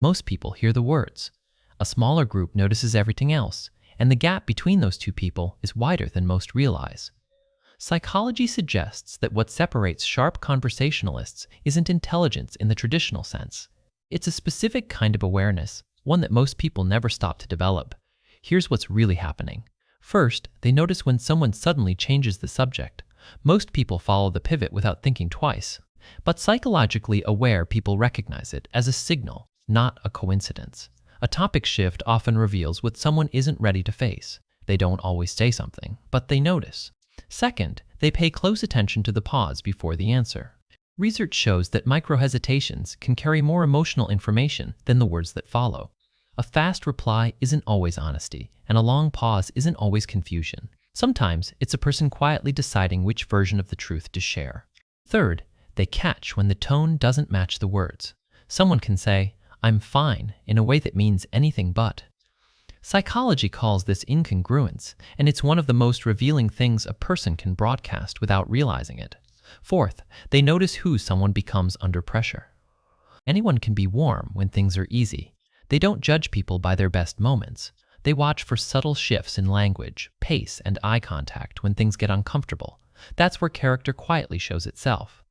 Most people hear the words. A smaller group notices everything else, and the gap between those two people is wider than most realize. Psychology suggests that what separates sharp conversationalists isn't intelligence in the traditional sense. It's a specific kind of awareness, one that most people never stop to develop. Here's what's really happening. First, they notice when someone suddenly changes the subject. Most people follow the pivot without thinking twice. But psychologically aware people recognize it as a signal, not a coincidence. A topic shift often reveals what someone isn't ready to face. They don't always say something, but they notice. Second, they pay close attention to the pause before the answer. Research shows that micro-hesitations can carry more emotional information than the words that follow. A fast reply isn't always honesty, and a long pause isn't always confusion. Sometimes it's a person quietly deciding which version of the truth to share. Third, they catch when the tone doesn't match the words. Someone can say, "I'm fine," in a way that means anything but. Psychology calls this incongruence, and it's one of the most revealing things a person can broadcast without realizing it. Fourth, they notice who someone becomes under pressure. Anyone can be warm when things are easy. They don't judge people by their best moments. They watch for subtle shifts in language, pace, and eye contact when things get uncomfortable. That's where character quietly shows itself.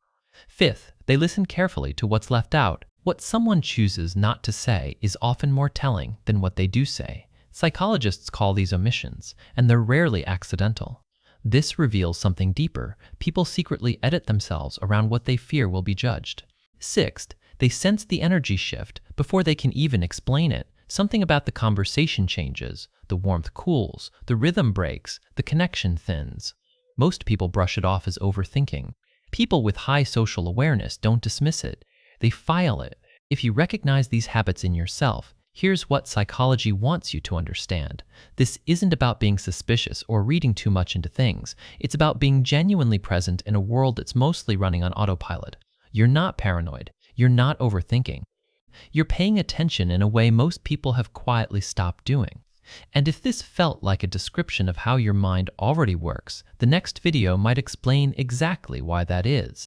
Fifth, they listen carefully to what's left out. What someone chooses not to say is often more telling than what they do say. Psychologists call these omissions, and they're rarely accidental. This reveals something deeper. People secretly edit themselves around what they fear will be judged. Sixth, they sense the energy shift before they can even explain it. Something about the conversation changes, the warmth cools, the rhythm breaks, the connection thins. Most people brush it off as overthinking. People with high social awareness don't dismiss it. They file it. If you recognize these habits in yourself, here's what psychology wants you to understand. This isn't about being suspicious or reading too much into things. It's about being genuinely present in a world that's mostly running on autopilot. You're not paranoid. You're not overthinking. You're paying attention in a way most people have quietly stopped doing. And if this felt like a description of how your mind already works, the next video might explain exactly why that is.